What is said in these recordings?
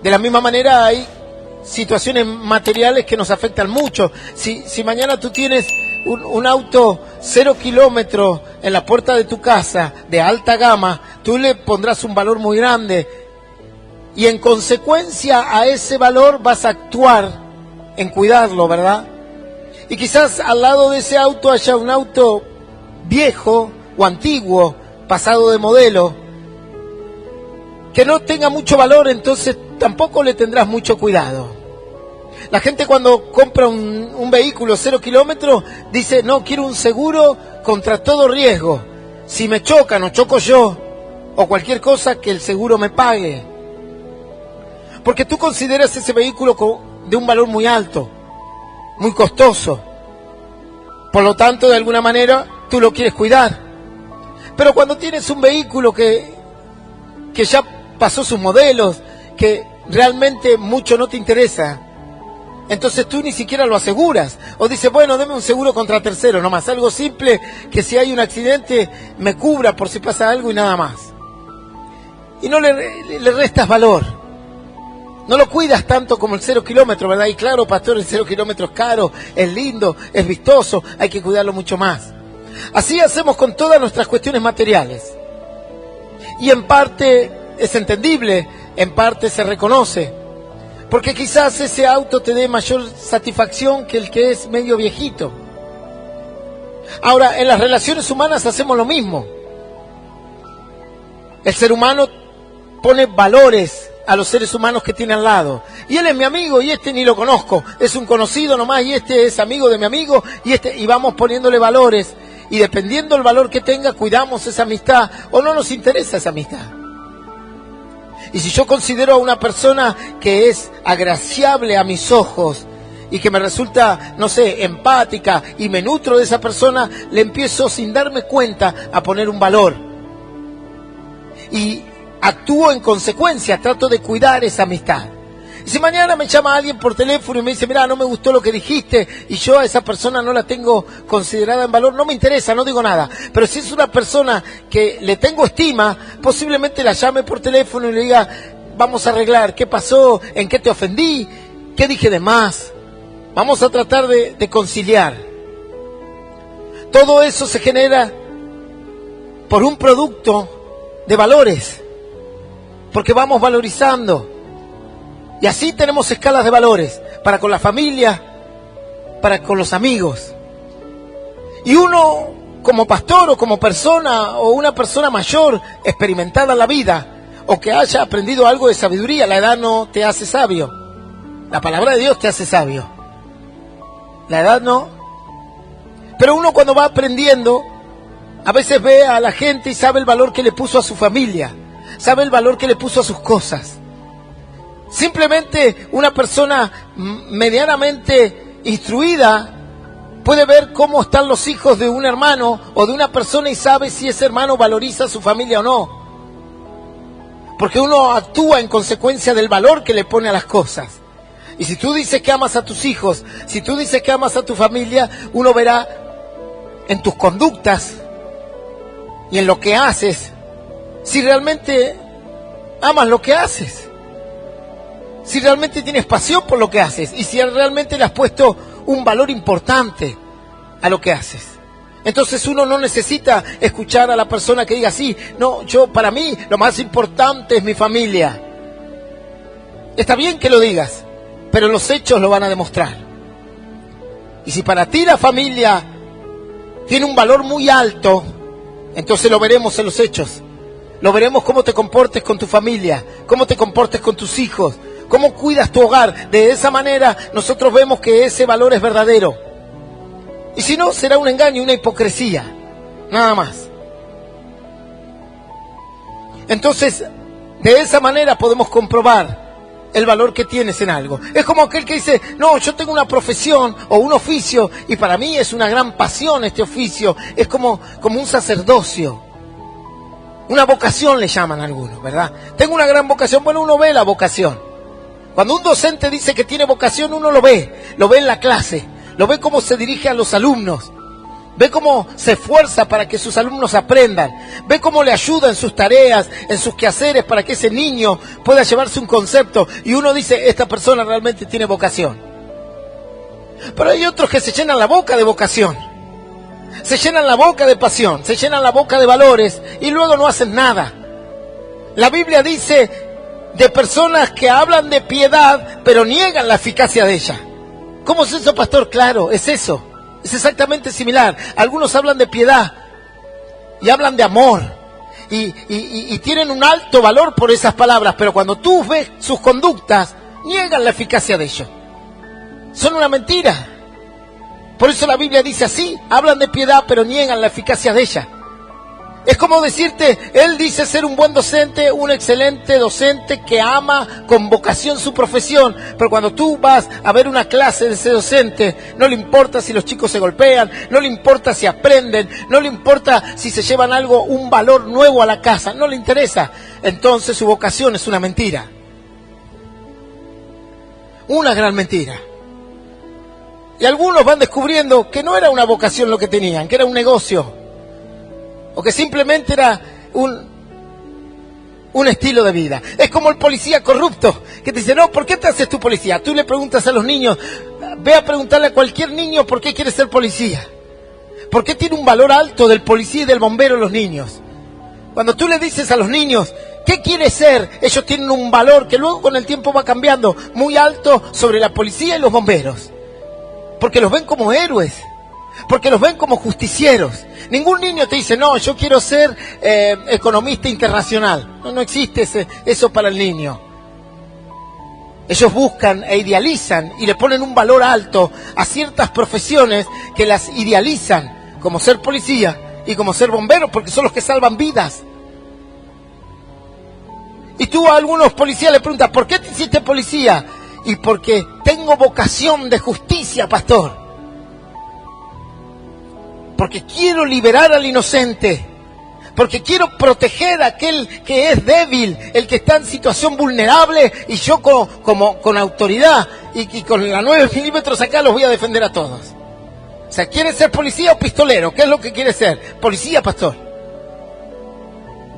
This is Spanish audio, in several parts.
De la misma manera hay situaciones materiales que nos afectan mucho. Si mañana tú tienes un auto 0 kilómetros en la puerta de tu casa, de alta gama, tú le pondrás un valor muy grande. Y en consecuencia a ese valor vas a actuar en cuidarlo, ¿verdad? Y quizás al lado de ese auto haya un auto viejo o antiguo, pasado de modelo, que no tenga mucho valor, entonces tampoco le tendrás mucho cuidado. La gente cuando compra un vehículo 0 kilómetros dice, no, quiero un seguro contra todo riesgo. Si me chocan o choco yo, o cualquier cosa, que el seguro me pague. Porque tú consideras ese vehículo de un valor muy alto, muy costoso. Por lo tanto, de alguna manera, tú lo quieres cuidar. Pero cuando tienes un vehículo que ya pasó sus modelos, que realmente mucho no te interesa, entonces tú ni siquiera lo aseguras. O dices, bueno, deme un seguro contra tercero, nomás, algo simple, que si hay un accidente me cubra por si pasa algo y nada más. Y no le restas valor. No lo cuidas tanto como el 0 kilómetros, ¿verdad? Y claro, pastor, el 0 kilómetros es caro, es lindo, es vistoso, hay que cuidarlo mucho más. Así hacemos con todas nuestras cuestiones materiales. Y en parte es entendible, en parte se reconoce. Porque quizás ese auto te dé mayor satisfacción que el que es medio viejito. Ahora, en las relaciones humanas hacemos lo mismo. El ser humano pone valores a los seres humanos que tiene al lado. Y él es mi amigo y este ni lo conozco. Es un conocido nomás y este es amigo de mi amigo y vamos poniéndole valores. Y dependiendo del valor que tenga, cuidamos esa amistad o no nos interesa esa amistad. Y si yo considero a una persona que es agraciable a mis ojos y que me resulta, no sé, empática y me nutro de esa persona, le empiezo sin darme cuenta a poner un valor. Y actúo en consecuencia, trato de cuidar esa amistad. Y si mañana me llama alguien por teléfono y me dice, mira, no me gustó lo que dijiste, y yo a esa persona no la tengo considerada en valor, no me interesa, no digo nada. Pero si es una persona que le tengo estima, posiblemente la llame por teléfono y le diga, vamos a arreglar, ¿qué pasó? ¿En qué te ofendí? ¿Qué dije de más? Vamos a tratar de conciliar. Todo eso se genera por un producto de valores, porque vamos valorizando. Y así tenemos escalas de valores, para con la familia, para con los amigos. Y uno, como pastor o como persona, o una persona mayor, experimentada en la vida, o que haya aprendido algo de sabiduría, la edad no te hace sabio. La palabra de Dios te hace sabio. La edad no. Pero uno cuando va aprendiendo, a veces ve a la gente y sabe el valor que le puso a su familia, sabe el valor que le puso a sus cosas. Simplemente una persona medianamente instruida puede ver cómo están los hijos de un hermano o de una persona y sabe si ese hermano valoriza a su familia o no. Porque uno actúa en consecuencia del valor que le pone a las cosas. Y si tú dices que amas a tus hijos, si tú dices que amas a tu familia, uno verá en tus conductas y en lo que haces si realmente amas lo que haces. Si realmente tienes pasión por lo que haces y si realmente le has puesto un valor importante a lo que haces. Entonces uno no necesita escuchar a la persona que diga, sí, no, para mí lo más importante es mi familia. Está bien que lo digas, pero los hechos lo van a demostrar. Y si para ti la familia tiene un valor muy alto, entonces lo veremos en los hechos. Lo veremos cómo te comportes con tu familia, cómo te comportes con tus hijos, cómo cuidas tu hogar. De esa manera nosotros vemos que ese valor es verdadero. Y si no, será un engaño, una hipocresía, nada más. Entonces, de esa manera podemos comprobar el valor que tienes en algo. Es como aquel que dice, no, yo tengo una profesión o un oficio y para mí es una gran pasión este oficio. Es como un sacerdocio. Una vocación le llaman a algunos, ¿verdad? Tengo una gran vocación. Bueno, uno ve la vocación. Cuando un docente dice que tiene vocación, uno lo ve en la clase, lo ve cómo se dirige a los alumnos. ve cómo se esfuerza para que sus alumnos aprendan, ve cómo le ayuda en sus tareas, en sus quehaceres, para que ese niño pueda llevarse un concepto, y uno dice, esta persona realmente tiene vocación. Pero hay otros que se llenan la boca de vocación, se llenan la boca de pasión, se llenan la boca de valores, y luego no hacen nada. La Biblia dice de personas que hablan de piedad, pero niegan la eficacia de ella. ¿Cómo es eso, pastor? Claro, es eso. Es exactamente similar. Algunos hablan de piedad y hablan de amor y tienen un alto valor por esas palabras, pero cuando tú ves sus conductas, niegan la eficacia de ello. Son una mentira. Por eso la Biblia dice así: hablan de piedad pero niegan la eficacia de ella. Es como decirte, él dice ser un buen docente, un excelente docente que ama con vocación su profesión, pero cuando tú vas a ver una clase de ese docente, no le importa si los chicos se golpean, no le importa si aprenden, no le importa si se llevan algo, un valor nuevo a la casa, no le interesa. Entonces su vocación es una mentira. Una gran mentira. Y algunos van descubriendo que no era una vocación lo que tenían, que era un negocio, o que simplemente era un estilo de vida. Es como el policía corrupto, que te dice, no, ¿por qué te haces tu policía? Tú le preguntas a los niños, ve a preguntarle a cualquier niño por qué quiere ser policía. ¿Por qué tiene un valor alto del policía y del bombero los niños? Cuando tú le dices a los niños, ¿qué quiere ser? Ellos tienen un valor que luego con el tiempo va cambiando, muy alto sobre la policía y los bomberos. Porque los ven como héroes, porque los ven como justicieros. Ningún niño te dice, no, yo quiero ser economista internacional. No existe eso para el niño. Ellos buscan e idealizan y le ponen un valor alto a ciertas profesiones que las idealizan, como ser policía y como ser bombero, porque son los que salvan vidas. Y tú a algunos policías le preguntas, ¿por qué te hiciste policía? Y porque tengo vocación de justicia, pastor. Porque quiero liberar al inocente, porque quiero proteger a aquel que es débil, el que está en situación vulnerable, y yo con autoridad y con la 9 milímetros acá los voy a defender a todos. O sea, ¿quiere ser policía o pistolero? ¿Qué es lo que quiere ser? Policía, pastor.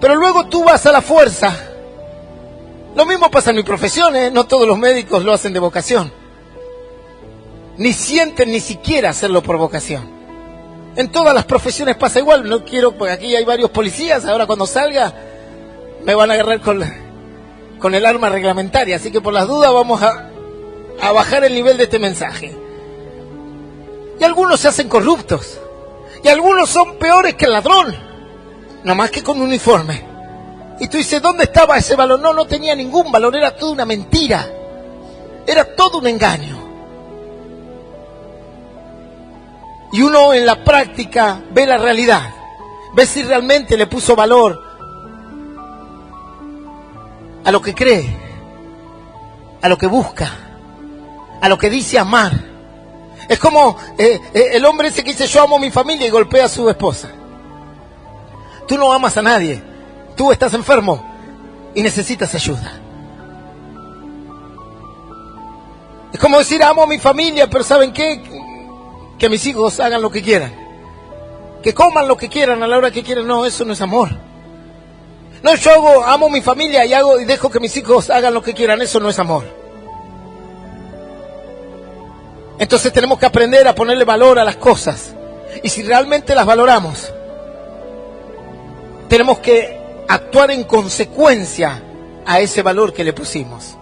Pero luego tú vas a la fuerza. Lo mismo pasa en mi profesión, ¿eh? No todos los médicos lo hacen de vocación. Ni sienten ni siquiera hacerlo por vocación. En todas las profesiones pasa igual. No quiero, porque aquí hay varios policías, ahora cuando salga me van a agarrar con el arma reglamentaria, así que por las dudas vamos a bajar el nivel de este mensaje. Y algunos se hacen corruptos, y algunos son peores que el ladrón, nada más que con uniforme. Y tú dices, ¿dónde estaba ese valor? No tenía ningún valor, era toda una mentira, era todo un engaño. Y uno en la práctica ve la realidad, ve si realmente le puso valor a lo que cree, a lo que busca, a lo que dice amar. Es como el hombre ese que dice, yo amo a mi familia, y golpea a su esposa. Tú no amas a nadie, tú estás enfermo y necesitas ayuda. Es como decir, amo a mi familia, pero ¿saben qué? Que mis hijos hagan lo que quieran, que coman lo que quieran a la hora que quieran. No, eso no es amor. No, yo amo a mi familia y dejo que mis hijos hagan lo que quieran. Eso no es amor. Entonces tenemos que aprender a ponerle valor a las cosas, y si realmente las valoramos, tenemos que actuar en consecuencia a ese valor que le pusimos.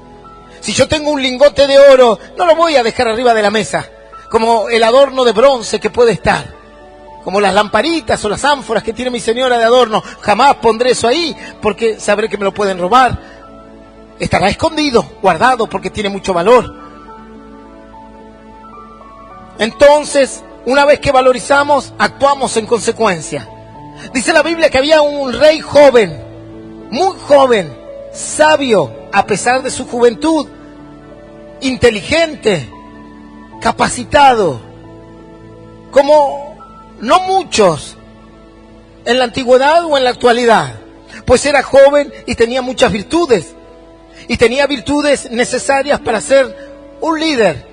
Si yo tengo un lingote de oro, no lo voy a dejar arriba de la mesa como el adorno de bronce que puede estar, como las lamparitas o las ánforas que tiene mi señora de adorno. Jamás pondré eso ahí, porque sabré que me lo pueden robar. Estará escondido, guardado, porque tiene mucho valor. Entonces, una vez que valorizamos, actuamos en consecuencia. Dice la Biblia que había un rey joven, muy joven, sabio a pesar de su juventud, inteligente, capacitado, como no muchos en la antigüedad o en la actualidad, pues era joven y tenía muchas virtudes, y tenía virtudes necesarias para ser un líder,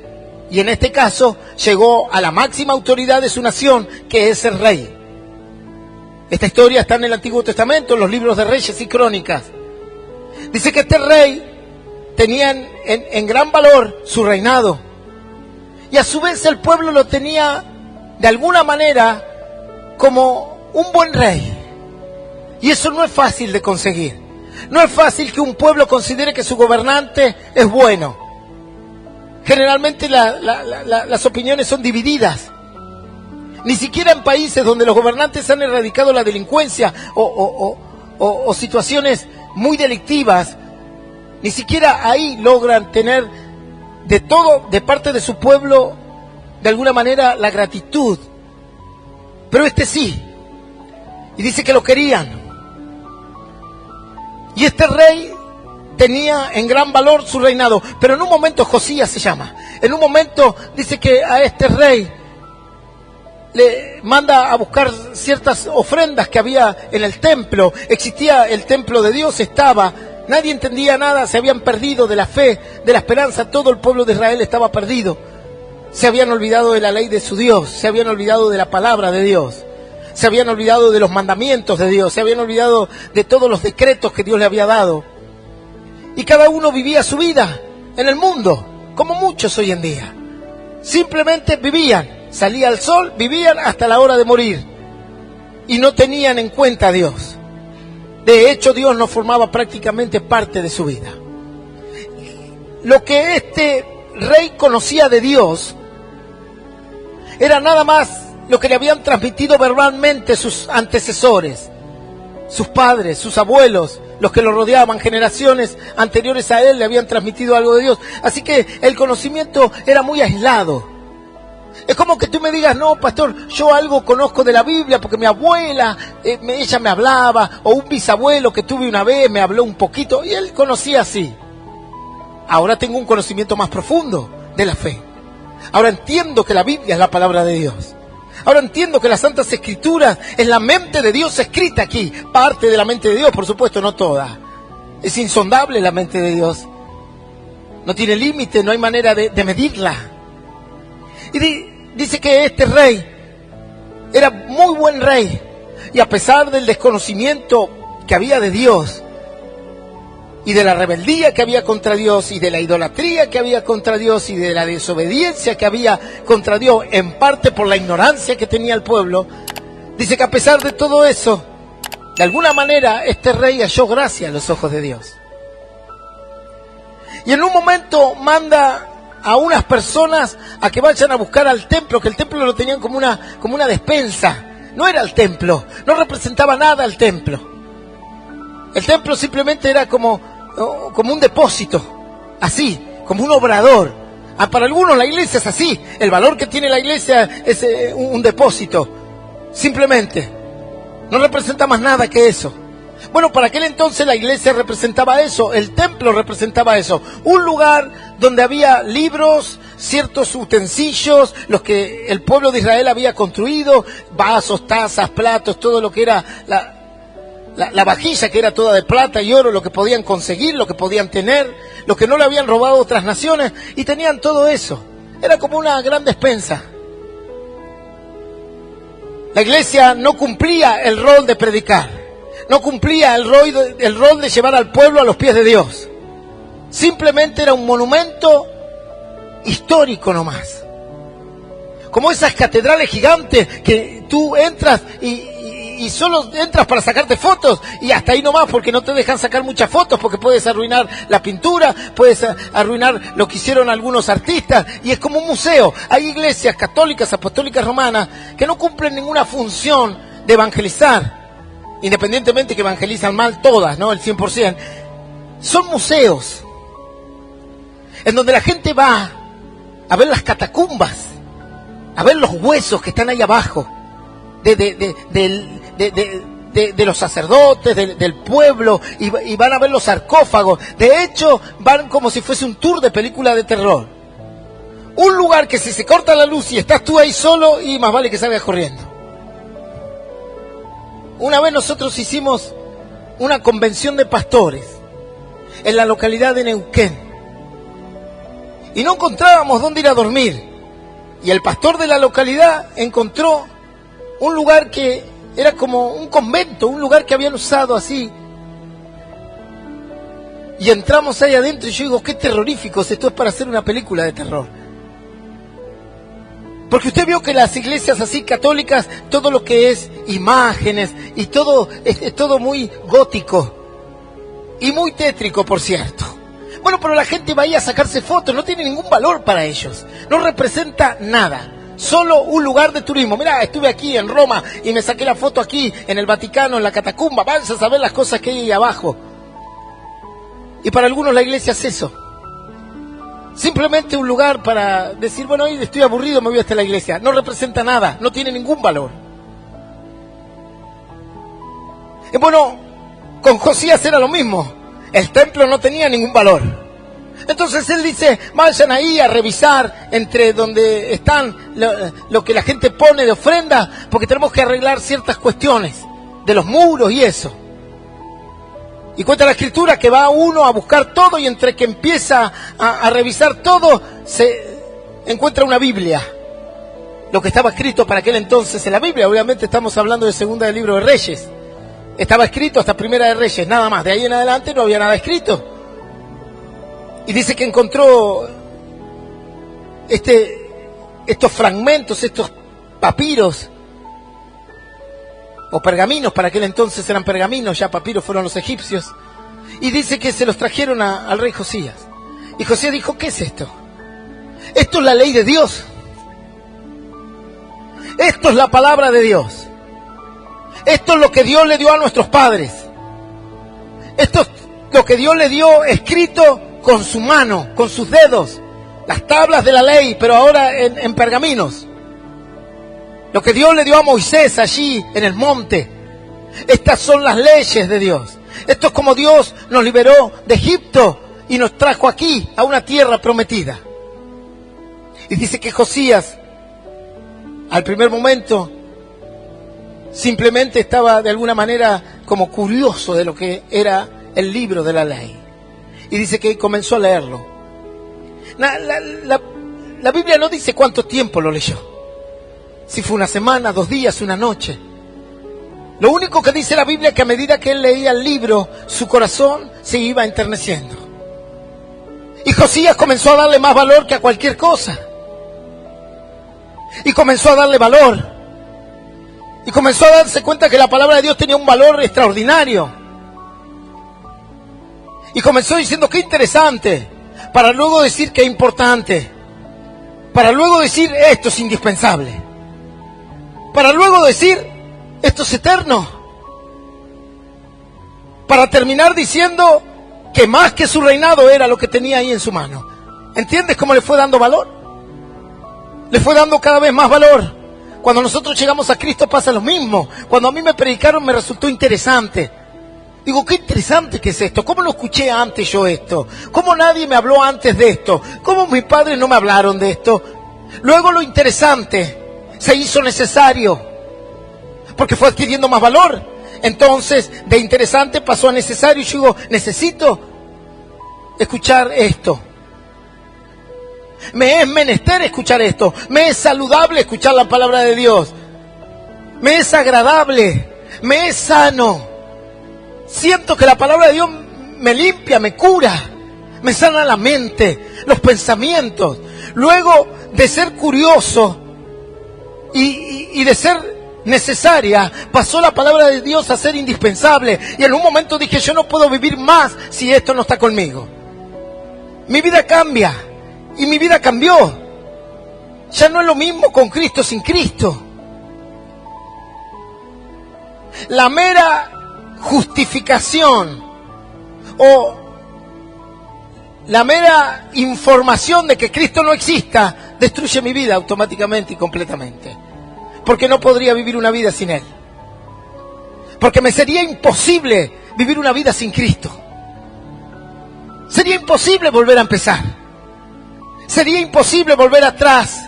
Y en este caso llegó a la máxima autoridad de su nación, que es el rey. Esta historia está en el Antiguo Testamento, en los libros de Reyes y Crónicas. Dice que este rey tenía en gran valor su reinado. Y a su vez el pueblo lo tenía de alguna manera como un buen rey. Y eso no es fácil de conseguir. No es fácil que un pueblo considere que su gobernante es bueno. Generalmente las opiniones son divididas. Ni siquiera en países donde los gobernantes han erradicado la delincuencia o situaciones muy delictivas, ni siquiera ahí logran tener de todo, de parte de su pueblo, de alguna manera, la gratitud. Pero este sí. Y dice que lo querían. Y este rey tenía en gran valor su reinado. Pero en un momento, Josías se llama. En un momento dice que a este rey le manda a buscar ciertas ofrendas que había en el templo. Existía el templo de Dios, estaba. Nadie entendía nada, se habían perdido de la fe, de la esperanza. Todo el pueblo de Israel estaba perdido. Se habían olvidado de la ley de su Dios, se habían olvidado de la palabra de Dios, se habían olvidado de los mandamientos de Dios, se habían olvidado de todos los decretos que Dios le había dado. Y cada uno vivía su vida en el mundo, como muchos hoy en día. Simplemente vivían, salía el sol, vivían hasta la hora de morir. Y no tenían en cuenta a Dios. De hecho, Dios no formaba prácticamente parte de su vida. Lo que este rey conocía de Dios era nada más lo que le habían transmitido verbalmente sus antecesores, sus padres, sus abuelos, los que lo rodeaban, generaciones anteriores a él le habían transmitido algo de Dios. Así que el conocimiento era muy aislado. Es como que tú me digas, no, pastor, yo algo conozco de la Biblia porque mi abuela, ella me hablaba, o un bisabuelo que tuve una vez me habló un poquito, y él conocía así. Ahora tengo un conocimiento más profundo de la fe. Ahora entiendo que la Biblia es la palabra de Dios. Ahora entiendo que las Santas Escrituras es la mente de Dios escrita aquí. Parte de la mente de Dios, por supuesto, no toda. Es insondable la mente de Dios. No tiene límite, no hay manera de medirla. Y dice que este rey era muy buen rey. Y a pesar del desconocimiento que había de Dios, y de la rebeldía que había contra Dios, y de la idolatría que había contra Dios, y de la desobediencia que había contra Dios, en parte por la ignorancia que tenía el pueblo, dice que a pesar de todo eso, de alguna manera este rey halló gracia a los ojos de Dios. Y en un momento manda a unas personas a que vayan a buscar al templo, que el templo lo tenían como una despensa. No era el templo, no representaba nada el templo. El templo simplemente era como un depósito, así, como un obrador. Para algunos la iglesia es así, el valor que tiene la iglesia es un depósito, simplemente. No representa más nada que eso. Bueno, para aquel entonces la iglesia representaba eso, el templo representaba eso. Un lugar donde había libros, ciertos utensilios, los que el pueblo de Israel había construido, vasos, tazas, platos, todo lo que era la vajilla, que era toda de plata y oro, lo que podían conseguir, lo que podían tener, lo que no le habían robado a otras naciones, y tenían todo eso. Era como una gran despensa. La iglesia no cumplía el rol de predicar, no cumplía el rol de llevar al pueblo a los pies de Dios. Simplemente era un monumento histórico nomás. Como esas catedrales gigantes que tú entras y solo entras para sacarte fotos, y hasta ahí nomás, porque no te dejan sacar muchas fotos, porque puedes arruinar la pintura, puedes arruinar lo que hicieron algunos artistas, y es como un museo. Hay iglesias católicas, apostólicas, romanas, que no cumplen ninguna función de evangelizar, independientemente que evangelizan mal todas, ¿no? El 100%. Son museos, en donde la gente va a ver las catacumbas, a ver los huesos que están ahí abajo, de los sacerdotes, del pueblo, y van a ver los sarcófagos. De hecho, van como si fuese un tour de película de terror. Un lugar que si se corta la luz y estás tú ahí solo, y más vale que salgas corriendo. Una vez nosotros hicimos una convención de pastores en la localidad de Neuquén. y no encontrábamos dónde ir a dormir. Y el pastor de la localidad encontró un lugar que era como un convento, un lugar que habían usado así. Y entramos ahí adentro y yo digo, qué terroríficos, esto es para hacer una película de terror. Porque usted vio que las iglesias así católicas, todo lo que es imágenes y todo es todo muy gótico y muy tétrico, por cierto. Bueno, pero la gente va ahí a sacarse fotos, no tiene ningún valor para ellos, no representa nada, solo un lugar de turismo. Mirá, estuve aquí en Roma y me saqué la foto aquí en el Vaticano, en la catacumba, vas a saber las cosas que hay ahí abajo. Y para algunos la iglesia es eso. Simplemente un lugar para decir, bueno, hoy estoy aburrido, me voy hasta la iglesia. No representa nada, no tiene ningún valor. Y bueno, con Josías era lo mismo. El templo no tenía ningún valor. Entonces él dice, vayan ahí a revisar entre donde están lo que la gente pone de ofrenda, porque tenemos que arreglar ciertas cuestiones de los muros y eso. Y cuenta la escritura que va uno a buscar todo y entre que empieza a revisar todo, se encuentra una Biblia. Lo que estaba escrito para aquel entonces en la Biblia, obviamente estamos hablando de segunda del libro de Reyes. Estaba escrito hasta primera de Reyes, nada más. De ahí en adelante no había nada escrito. Y dice que encontró estos fragmentos, estos papiros, o pergaminos, para aquel entonces eran pergaminos, ya papiros fueron los egipcios, y dice que se los trajeron al rey Josías. Y Josías dijo, ¿qué es esto? Esto es la ley de Dios. Esto es la palabra de Dios. Esto es lo que Dios le dio a nuestros padres. Esto es lo que Dios le dio escrito con su mano, con sus dedos. Las tablas de la ley, pero ahora en pergaminos. Lo que Dios le dio a Moisés allí en el monte. Estas son las leyes de Dios. Esto es como Dios nos liberó de Egipto y nos trajo aquí a una tierra prometida. Y dice que Josías, al primer momento, simplemente estaba de alguna manera como curioso de lo que era el libro de la ley. Y dice que comenzó a leerlo. La Biblia no dice cuánto tiempo lo leyó. Si fue una semana, 2 días, una noche. Lo único que dice la Biblia es que a medida que él leía el libro, su corazón se iba enterneciendo. Y Josías comenzó a darle más valor que a cualquier cosa. Y comenzó a darle valor. Y comenzó a darse cuenta que la palabra de Dios tenía un valor extraordinario. Y comenzó diciendo, qué interesante. Para luego decir que es importante. Para luego decir, esto es indispensable. Para luego decir, esto es eterno. Para terminar diciendo que más que su reinado era lo que tenía ahí en su mano. ¿Entiendes cómo le fue dando valor? Le fue dando cada vez más valor. Cuando nosotros llegamos a Cristo pasa lo mismo. Cuando a mí me predicaron me resultó interesante. Digo, qué interesante que es esto. ¿Cómo no escuché antes yo esto? ¿Cómo nadie me habló antes de esto? ¿Cómo mis padres no me hablaron de esto? Luego lo interesante se hizo necesario, porque fue adquiriendo más valor. Entonces, de interesante pasó a necesario. Y yo digo, necesito escuchar esto. Me es menester escuchar esto. Me es saludable escuchar la palabra de Dios. Me es agradable. Me es sano. Siento que la palabra de Dios me limpia, me cura, me sana la mente, los pensamientos. Luego de ser curioso y de ser necesaria, pasó la palabra de Dios a ser indispensable. Y en un momento dije, yo no puedo vivir más si esto no está conmigo. Mi vida cambia. Y mi vida cambió. Ya no es lo mismo con Cristo sin Cristo. La mera justificación o la mera información de que Cristo no exista destruye mi vida automáticamente y completamente. Porque no podría vivir una vida sin Él. Porque me sería imposible vivir una vida sin Cristo. Sería imposible volver a empezar. Sería imposible volver atrás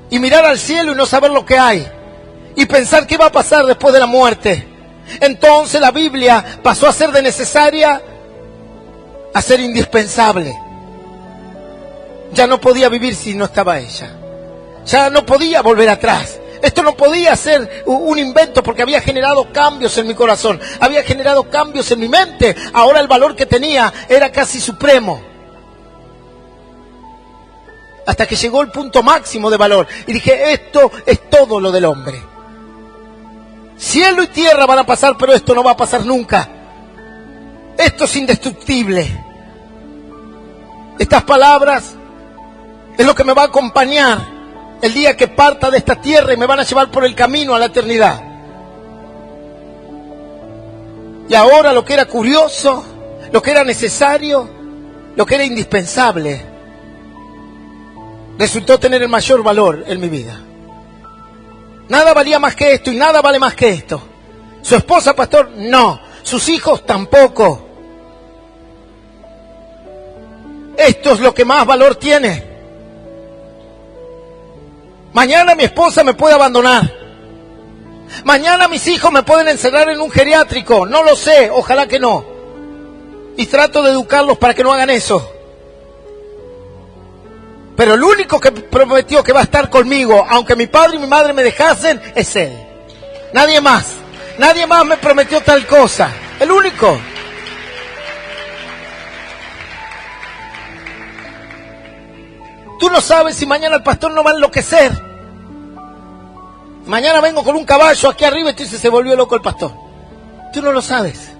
y mirar al cielo y no saber lo que hay y pensar qué va a pasar después de la muerte. Entonces la Biblia pasó a ser de necesaria a ser indispensable. ya no podía vivir si no estaba ella. Ya no podía volver atrás. Esto no podía ser un invento porque había generado cambios en mi corazón, había generado cambios en mi mente. Ahora el valor que tenía era casi supremo. Hasta que llegó el punto máximo de valor. Y dije, esto es todo lo del hombre. Cielo y tierra van a pasar, pero esto no va a pasar nunca. Esto es indestructible. Estas palabras es lo que me va a acompañar el día que parta de esta tierra y me van a llevar por el camino a la eternidad. Y ahora lo que era curioso, lo que era necesario, lo que era indispensable, resultó tener el mayor valor en mi vida. Nada valía más que esto y nada vale más que esto. Su esposa, pastor, no. Sus hijos tampoco. Esto es lo que más valor tiene. Mañana mi esposa me puede abandonar. Mañana mis hijos me pueden encerrar en un geriátrico. No lo sé, ojalá que no. Y trato de educarlos para que no hagan eso. Pero el único que prometió que va a estar conmigo, aunque mi padre y mi madre me dejasen, es Él. Nadie más. Nadie más me prometió tal cosa. El único. Tú no sabes si mañana el pastor no va a enloquecer. Mañana vengo con un caballo aquí arriba y tú dices, se volvió loco el pastor. Tú no lo sabes.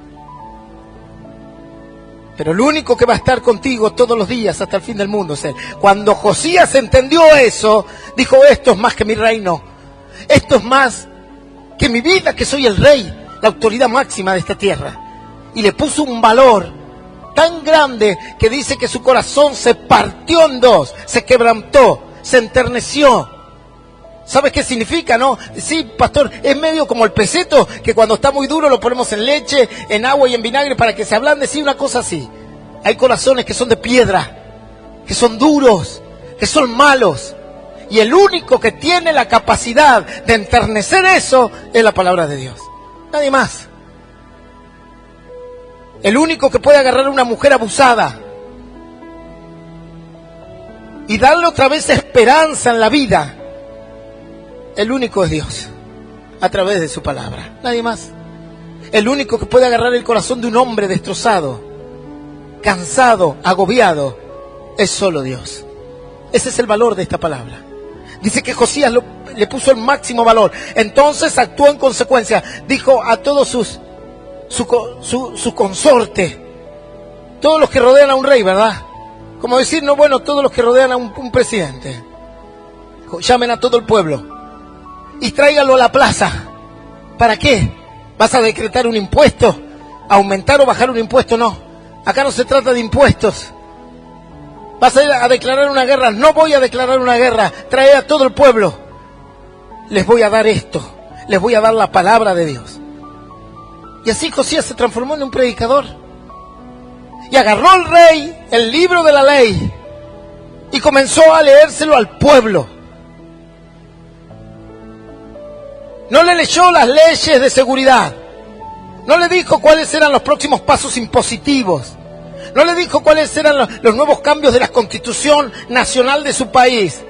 Pero el único que va a estar contigo todos los días hasta el fin del mundo es Él. Cuando Josías entendió eso, dijo, esto es más que mi reino. Esto es más que mi vida, que soy el rey, la autoridad máxima de esta tierra. Y le puso un valor tan grande que dice que su corazón se partió en dos, se quebrantó, se enterneció. ¿Sabes qué significa, no? Sí, pastor, es medio como el peseto, que cuando está muy duro lo ponemos en leche, en agua y en vinagre para que se ablande, sí, una cosa así. Hay corazones que son de piedra, que son duros, que son malos. Y el único que tiene la capacidad de enternecer eso es la palabra de Dios. Nadie más. El único que puede agarrar a una mujer abusada y darle otra vez esperanza en la vida, el único es Dios, a través de su palabra. Nadie más. El único que puede agarrar el corazón de un hombre destrozado, cansado, agobiado, es solo Dios. Ese es el valor de esta palabra. Dice que Josías le puso el máximo valor. Entonces actuó en consecuencia. Dijo a todos su consorte, todos los que rodean a un rey, ¿verdad? Como decir, no, bueno, todos los que rodean a un presidente. Llamen a todo el pueblo y tráiganlo a la plaza. ¿Para qué? ¿Vas a decretar un impuesto? ¿Aumentar o bajar un impuesto? No. Acá no se trata de impuestos. ¿Vas a ir a declarar una guerra? No voy a declarar una guerra. Trae a todo el pueblo. Les voy a dar esto. Les voy a dar la palabra de Dios. Y así Josías se transformó en un predicador. Y agarró el rey el libro de la ley y comenzó a leérselo al pueblo. No le leyó las leyes de seguridad. No le dijo cuáles eran los próximos pasos impositivos. No le dijo cuáles eran los nuevos cambios de la Constitución Nacional de su país.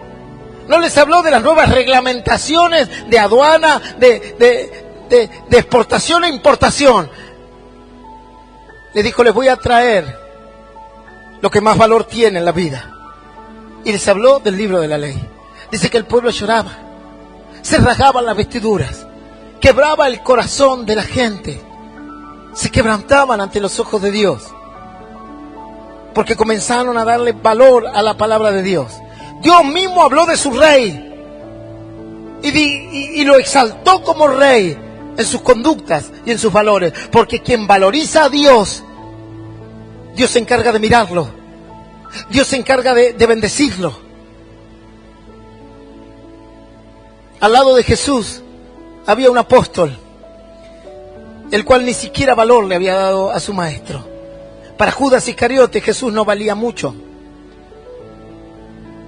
No les habló de las nuevas reglamentaciones de aduana, de exportación e importación. Le dijo, les voy a traer lo que más valor tiene en la vida. Y les habló del libro de la ley. Dice que el pueblo lloraba, se rasgaban las vestiduras, quebraba el corazón de la gente, se quebrantaban ante los ojos de Dios, porque comenzaron a darle valor a la palabra de Dios. Dios mismo habló de su rey y lo exaltó como rey en sus conductas y en sus valores, porque quien valoriza a Dios, Dios se encarga de mirarlo, Dios se encarga de bendecirlo. Al lado de Jesús había un apóstol, el cual ni siquiera valor le había dado a su maestro. Para Judas Iscariote Jesús no valía mucho.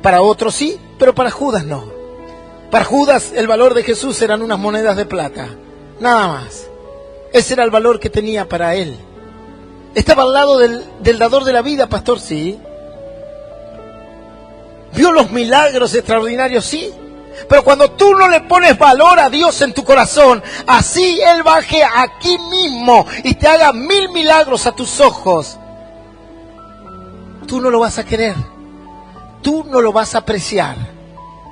Para otros sí, pero para Judas no. Para Judas el valor de Jesús eran unas monedas de plata, nada más. Ese era el valor que tenía para él. Estaba al lado del dador de la vida, pastor, sí. vio los milagros extraordinarios, sí. Pero cuando tú no le pones valor a Dios en tu corazón, así Él baje aquí mismo y te haga 1000 milagros a tus ojos, tú no lo vas a querer, tú no lo vas a apreciar,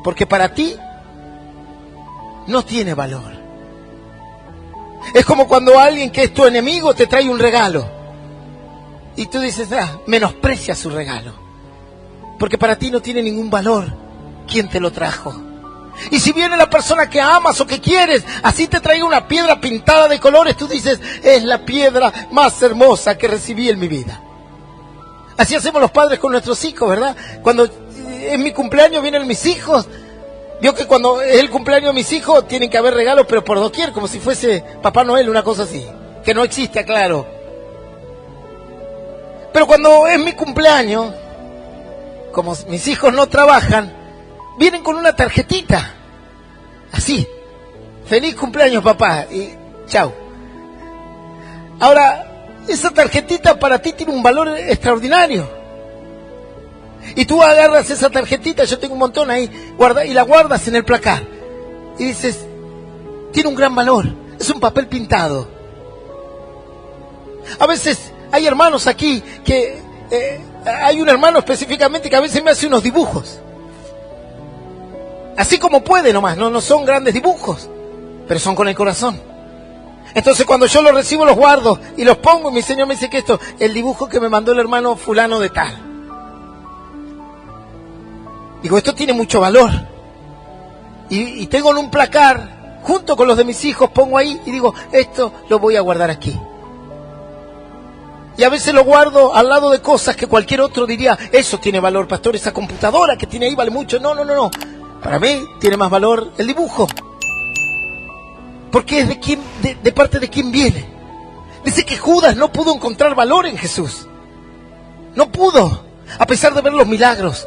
porque para ti no tiene valor. Es como cuando alguien que es tu enemigo te trae un regalo y tú dices, menosprecia su regalo, porque para ti no tiene ningún valor quien te lo trajo. Y si viene la persona que amas o que quieres, así te trae una piedra pintada de colores, tú dices, es la piedra más hermosa que recibí en mi vida. Así hacemos los padres con nuestros hijos, ¿verdad? Cuando es mi cumpleaños vienen mis hijos. Vio que cuando es el cumpleaños de mis hijos tienen que haber regalos, pero por doquier, como si fuese Papá Noel, una cosa así, que no existe, claro. Pero cuando es mi cumpleaños, como mis hijos no trabajan, vienen con una tarjetita, así, feliz cumpleaños papá, y chao. Ahora, esa tarjetita para ti tiene un valor extraordinario. Y tú agarras esa tarjetita, yo tengo un montón ahí, y la guardas en el placar. Y dices, tiene un gran valor, es un papel pintado. A veces hay hermanos aquí que, hay un hermano específicamente que a veces me hace unos dibujos. Así como puede nomás, no son grandes dibujos, pero son con el corazón. Entonces cuando yo los recibo los guardo y los pongo y mi Señor me dice que esto, el dibujo que me mandó el hermano fulano de tal. Digo, esto tiene mucho valor. Y tengo en un placar, junto con los de mis hijos, pongo ahí y digo, esto lo voy a guardar aquí. Y a veces lo guardo al lado de cosas que cualquier otro diría, eso tiene valor, pastor, esa computadora que tiene ahí vale mucho. No. Para mí tiene más valor el dibujo. Porque es de parte de quién viene. Dice que Judas no pudo encontrar valor en Jesús. No pudo, a pesar de ver los milagros,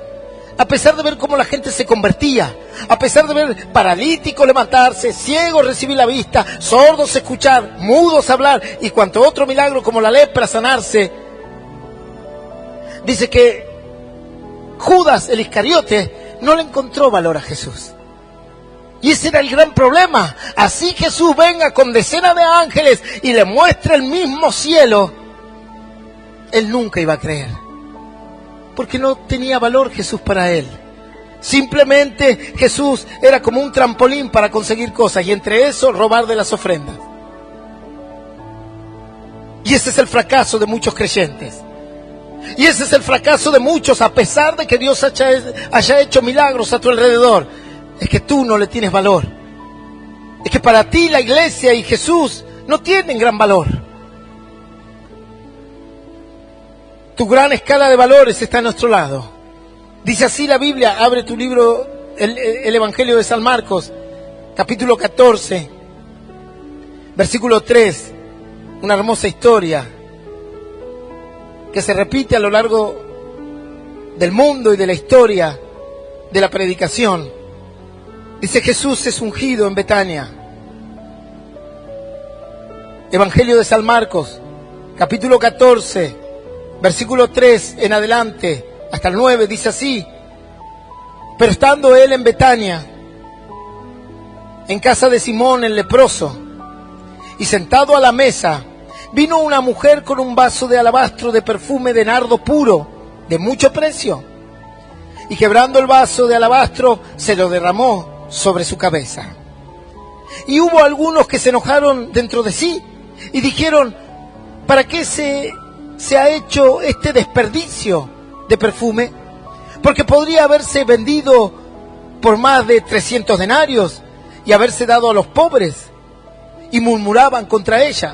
a pesar de ver cómo la gente se convertía, a pesar de ver paralíticos levantarse, ciegos recibir la vista, sordos escuchar, mudos hablar y cuanto otro milagro como la lepra sanarse. Dice que Judas, el Iscariote, no le encontró valor a Jesús. Y ese era el gran problema. Así Jesús venga con decenas de ángeles y le muestre el mismo cielo, él nunca iba a creer. Porque no tenía valor Jesús para él. Simplemente Jesús era como un trampolín para conseguir cosas y entre eso robar de las ofrendas. Y ese es el fracaso de muchos creyentes. Y ese es el fracaso de muchos, a pesar de que Dios haya hecho milagros a tu alrededor. Es que tú no le tienes valor. Es que para ti la iglesia y Jesús no tienen gran valor. Tu gran escala de valores está a nuestro lado. Dice así la Biblia, abre tu libro, el Evangelio de San Marcos, capítulo 14, versículo 3, una hermosa historia que se repite a lo largo del mundo y de la historia de la predicación. Dice, Jesús es ungido en Betania. Evangelio de San Marcos, capítulo 14, versículo 3 en adelante, hasta el 9, dice así. Pero estando él en Betania, en casa de Simón el leproso, y sentado a la mesa, vino una mujer con un vaso de alabastro de perfume de nardo puro, de mucho precio, y quebrando el vaso de alabastro, se lo derramó sobre su cabeza. Y hubo algunos que se enojaron dentro de sí, y dijeron, ¿para qué se ha hecho este desperdicio de perfume? Porque podría haberse vendido por más de 300 denarios y haberse dado a los pobres. Y murmuraban contra ella.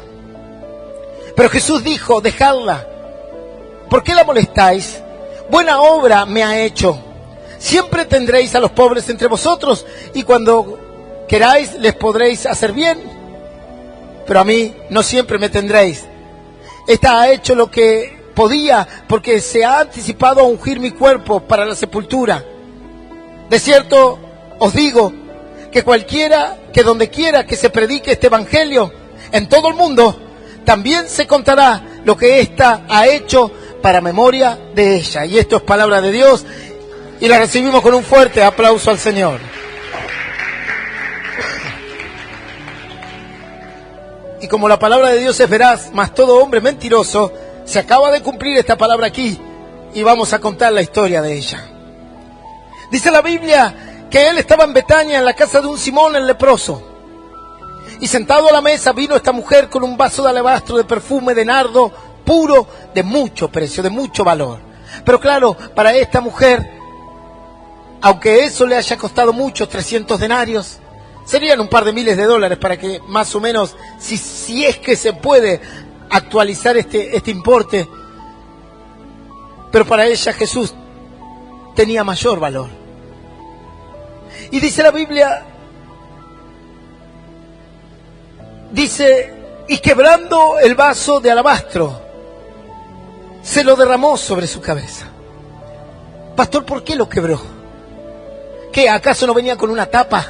Pero Jesús dijo, dejadla. ¿Por qué la molestáis? Buena obra me ha hecho. Siempre tendréis a los pobres entre vosotros y cuando queráis les podréis hacer bien. Pero a mí no siempre me tendréis. Esta ha hecho lo que podía porque se ha anticipado a ungir mi cuerpo para la sepultura. De cierto os digo que cualquiera, que donde quiera que se predique este evangelio en todo el mundo, también se contará lo que ésta ha hecho para memoria de ella. Y esto es palabra de Dios. Y la recibimos con un fuerte aplauso al Señor. Y como la palabra de Dios es veraz, mas todo hombre mentiroso, se acaba de cumplir esta palabra aquí y vamos a contar la historia de ella. Dice la Biblia que él estaba en Betania, en la casa de un Simón el leproso. Y sentado a la mesa vino esta mujer con un vaso de alabastro de perfume de nardo puro, de mucho precio, de mucho valor. Pero claro, para esta mujer, aunque eso le haya costado mucho, 300 denarios, serían un par de miles de dólares para que más o menos, si es que se puede actualizar este importe. Pero para ella Jesús tenía mayor valor. Y dice la Biblia, dice, y quebrando el vaso de alabastro, se lo derramó sobre su cabeza. Pastor, ¿por qué lo quebró? ¿Qué, acaso no venía con una tapa?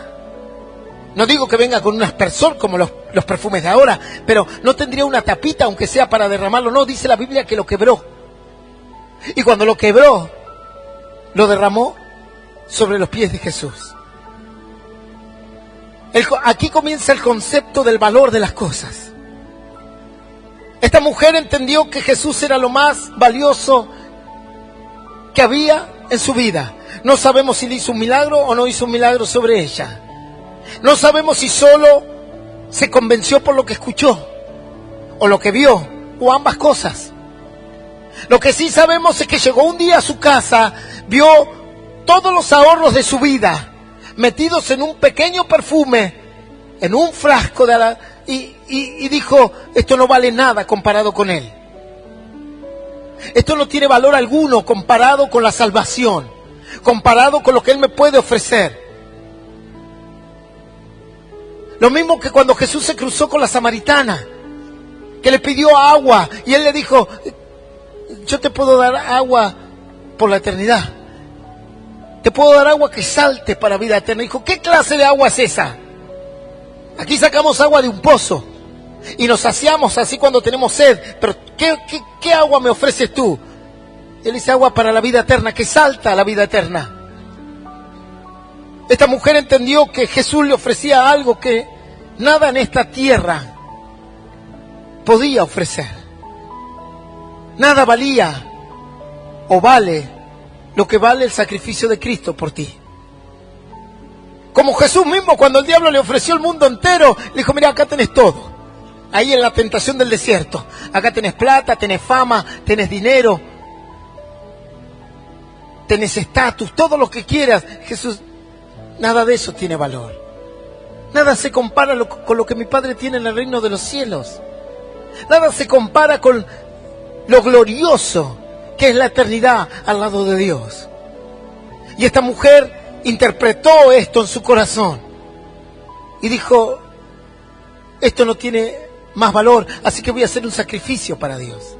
No digo que venga con un aspersor como los perfumes de ahora, pero no tendría una tapita aunque sea para derramarlo. No, dice la Biblia que lo quebró. Y cuando lo quebró, lo derramó sobre los pies de Jesús. Aquí comienza el concepto del valor de las cosas. Esta mujer entendió que Jesús era lo más valioso que había en su vida. No sabemos si le hizo un milagro o no hizo un milagro sobre ella. No sabemos si solo se convenció por lo que escuchó, o lo que vio, o ambas cosas. Lo que sí sabemos es que llegó un día a su casa, vio todos los ahorros de su vida metidos en un pequeño perfume, en un frasco y dijo, esto no vale nada comparado con él. Esto no tiene valor alguno comparado con la salvación, comparado con lo que él me puede ofrecer. Lo mismo que cuando Jesús se cruzó con la samaritana, que le pidió agua, y él le dijo, yo te puedo dar agua por la eternidad. Te puedo dar agua que salte para vida eterna. Dijo, ¿qué clase de agua es esa? Aquí sacamos agua de un pozo y nos saciamos así cuando tenemos sed, pero ¿qué agua me ofreces tú? Él dice, agua para la vida eterna, que salta a la vida eterna. Esta mujer entendió que Jesús le ofrecía algo que nada en esta tierra podía ofrecer. Nada valía o vale lo que vale el sacrificio de Cristo por ti. Como Jesús mismo, cuando el diablo le ofreció el mundo entero, le dijo, mira, acá tenés todo. Ahí en la tentación del desierto. Acá tenés plata, tenés fama, tenés dinero, tenés estatus, todo lo que quieras. Jesús, nada de eso tiene valor. Nada se compara con lo que mi Padre tiene en el reino de los cielos. Nada se compara con lo glorioso que es la eternidad al lado de Dios. Y esta mujer interpretó esto en su corazón y dijo, esto no tiene más valor, así que voy a hacer un sacrificio para Dios.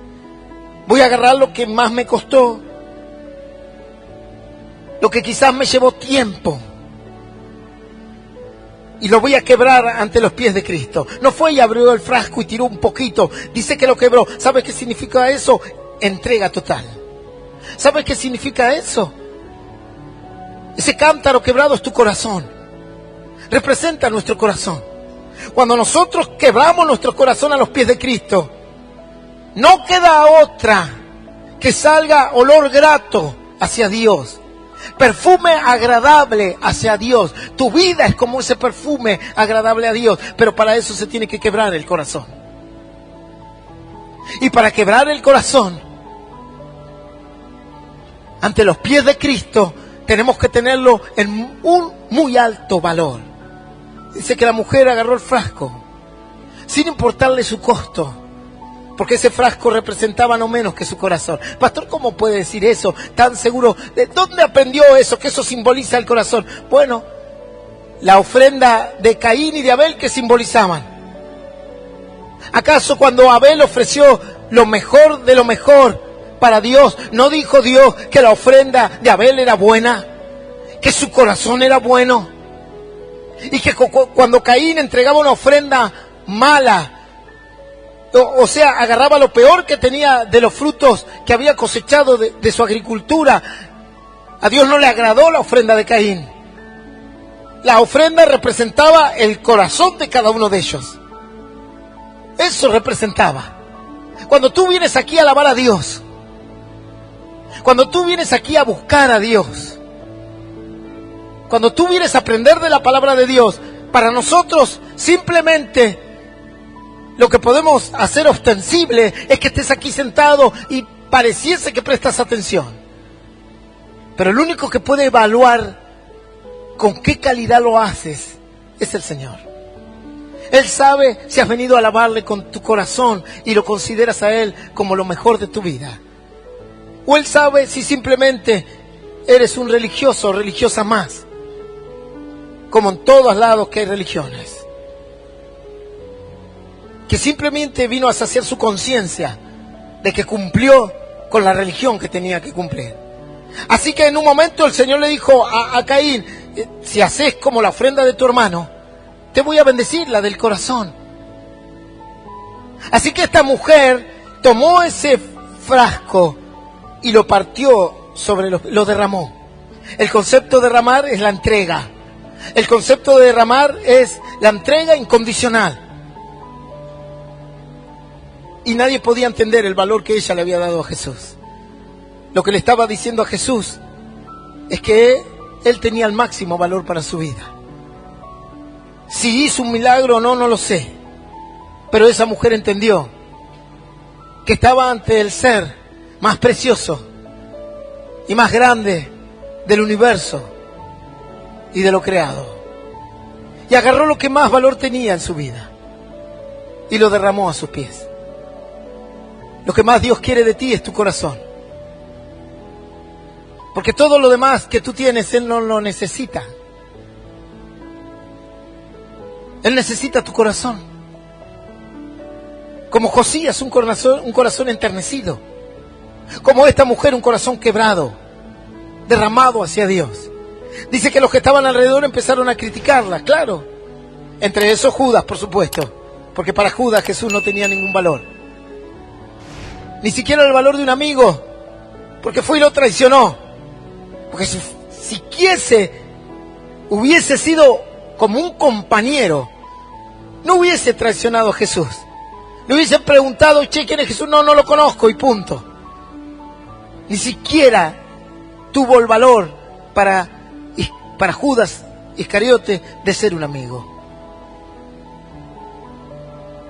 Voy a agarrar lo que más me costó, lo que quizás me llevó tiempo, y lo voy a quebrar ante los pies de Cristo. No fue y abrió el frasco y tiró un poquito, dice que lo quebró. ¿Sabes qué significa eso? Entrega total. ¿Sabes qué significa eso? Ese cántaro quebrado es tu corazón. Representa nuestro corazón. Cuando nosotros quebramos nuestro corazón a los pies de Cristo, no queda otra que salga olor grato hacia Dios. Perfume agradable hacia Dios. Tu vida es como ese perfume agradable a Dios. Pero para eso se tiene que quebrar el corazón. Y para quebrar el corazón ante los pies de Cristo, tenemos que tenerlo en un muy alto valor. Dice que la mujer agarró el frasco sin importarle su costo, porque ese frasco representaba no menos que su corazón. Pastor, ¿cómo puede decir eso? Tan seguro. ¿De dónde aprendió eso? Que eso simboliza el corazón. Bueno, la ofrenda de Caín y de Abel, ¿qué simbolizaban? ¿Acaso cuando Abel ofreció lo mejor de lo mejor para Dios, no dijo Dios que la ofrenda de Abel era buena, que su corazón era bueno? Y que cuando Caín entregaba una ofrenda mala, o sea, agarraba lo peor que tenía de los frutos que había cosechado de su agricultura, A Dios no le agradó la ofrenda de Caín. La ofrenda representaba el corazón de cada uno de ellos. Eso representaba. Cuando tú vienes aquí a alabar a Dios, cuando tú vienes aquí a buscar a Dios, cuando tú vienes a aprender de la palabra de Dios, para nosotros simplemente lo que podemos hacer ostensible es que estés aquí sentado y pareciese que prestas atención. Pero el único que puede evaluar con qué calidad lo haces es el Señor. Él sabe si has venido a alabarle con tu corazón y lo consideras a Él como lo mejor de tu vida. O Él sabe si simplemente eres un religioso o religiosa más, como en todos lados que hay religiones, que simplemente vino a saciar su conciencia de que cumplió con la religión que tenía que cumplir. Así que en un momento el Señor le dijo a Caín: si haces como la ofrenda de tu hermano, te voy a bendecir, la del corazón. Así que esta mujer tomó ese frasco y lo partió lo derramó. El concepto de derramar es la entrega. El concepto de derramar es la entrega incondicional. Y nadie podía entender el valor que ella le había dado a Jesús. Lo que le estaba diciendo a Jesús es que él tenía el máximo valor para su vida. Si hizo un milagro o no, no lo sé. Pero esa mujer entendió que estaba ante el ser más precioso y más grande del universo y de lo creado. Y agarró lo que más valor tenía en su vida y lo derramó a sus pies. Lo que más Dios quiere de ti es tu corazón. Porque todo lo demás que tú tienes, Él no lo necesita. Él necesita tu corazón. Como Josías, un corazón enternecido. Como esta mujer, un corazón quebrado, derramado hacia Dios. Dice que los que estaban alrededor empezaron a criticarla, claro. Entre esos Judas, por supuesto. Porque para Judas Jesús no tenía ningún valor. Ni siquiera el valor de un amigo. Porque fue y lo traicionó. Porque si hubiese sido como un compañero, no hubiese traicionado a Jesús. Le hubiesen preguntado: che, ¿quién es Jesús? No, no lo conozco, y punto. Ni siquiera tuvo el valor para Judas Iscariote de ser un amigo.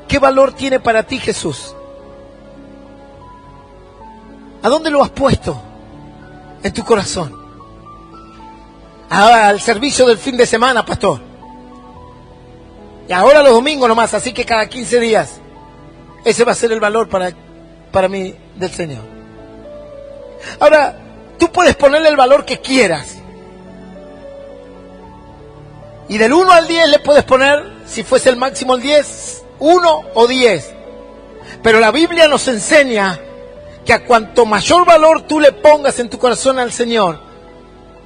¿Qué valor tiene para ti Jesús? ¿A dónde lo has puesto en tu corazón? Al servicio del fin de semana, pastor. Y ahora los domingos nomás, así que cada 15 días. Ese va a ser el valor para mí del Señor. Ahora, tú puedes ponerle el valor que quieras. Y del 1 al 10 le puedes poner, si fuese el máximo el 10, 1 o 10. Pero la Biblia nos enseña que a cuanto mayor valor tú le pongas en tu corazón al Señor,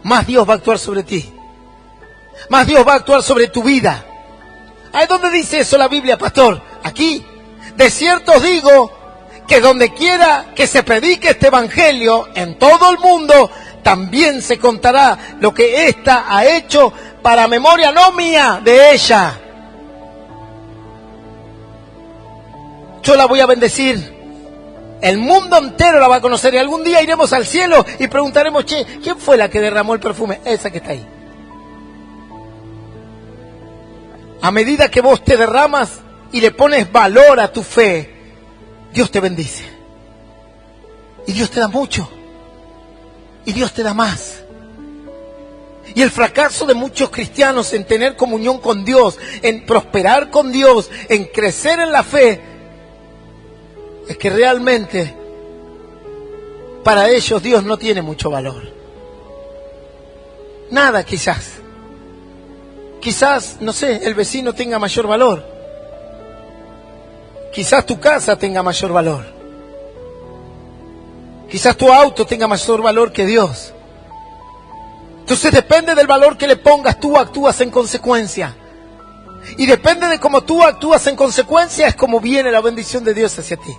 más Dios va a actuar sobre ti. Más Dios va a actuar sobre tu vida. ¿Dónde dice eso la Biblia, pastor? Aquí. De cierto os digo que donde quiera que se predique este evangelio en todo el mundo, también se contará lo que ésta ha hecho para memoria no mía, de ella. Yo la voy a bendecir. El mundo entero la va a conocer y algún día iremos al cielo y preguntaremos: che, ¿quién fue la que derramó el perfume? Esa que está ahí. A medida que vos te derramas y le pones valor a tu fe, Dios te bendice. Y Dios te da mucho. Y Dios te da más. Y el fracaso de muchos cristianos en tener comunión con Dios, en prosperar con Dios, en crecer en la fe, es que realmente para ellos Dios no tiene mucho valor. Nada, quizás. Quizás, no sé, el vecino tenga mayor valor. Quizás tu casa tenga mayor valor. Quizás tu auto tenga mayor valor que Dios. Entonces depende del valor que le pongas, tú actúas en consecuencia. Y depende de cómo tú actúas en consecuencia, es como viene la bendición de Dios hacia ti.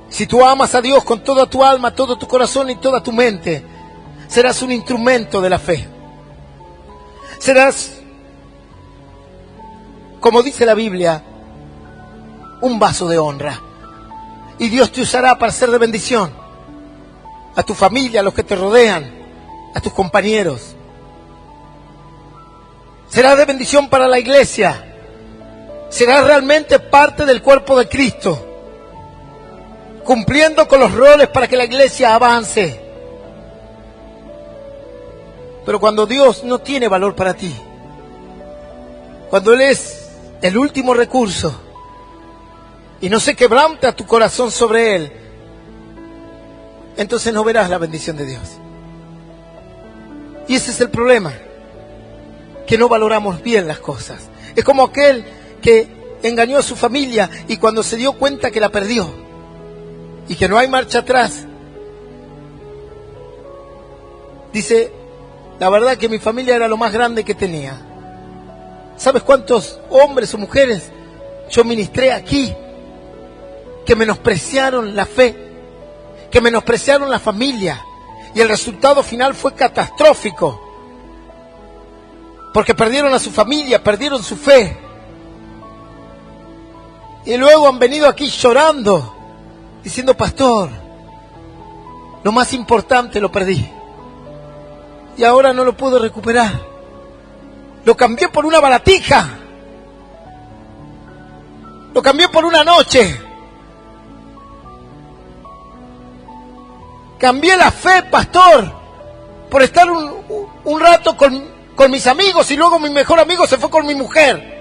Si tú amas a Dios con toda tu alma, todo tu corazón y toda tu mente, serás un instrumento de la fe. Serás, como dice la Biblia, un vaso de honra. Y Dios te usará para ser de bendición a tu familia, a los que te rodean, a tus compañeros. Serás de bendición para la iglesia. Serás realmente parte del cuerpo de Cristo, cumpliendo con los roles para que la iglesia avance. Pero cuando Dios no tiene valor para ti, cuando Él es el último recurso y no se quebranta tu corazón sobre Él, entonces no verás la bendición de Dios. Y ese es el problema, que no valoramos bien las cosas. Es como aquel que engañó a su familia y cuando se dio cuenta que la perdió y que no hay marcha atrás, dice: la verdad que mi familia era lo más grande que tenía. ¿Sabes cuántos hombres o mujeres yo ministré aquí que menospreciaron la fe, que menospreciaron la familia, y el resultado final fue catastrófico? Porque perdieron a su familia, perdieron su fe. Y luego han venido aquí llorando, diciendo: pastor, lo más importante lo perdí. Y ahora no lo puedo recuperar. Lo cambié por una baratija. Lo cambié por una noche. Cambié la fe, pastor, por estar un rato con mis amigos, y luego mi mejor amigo se fue con mi mujer.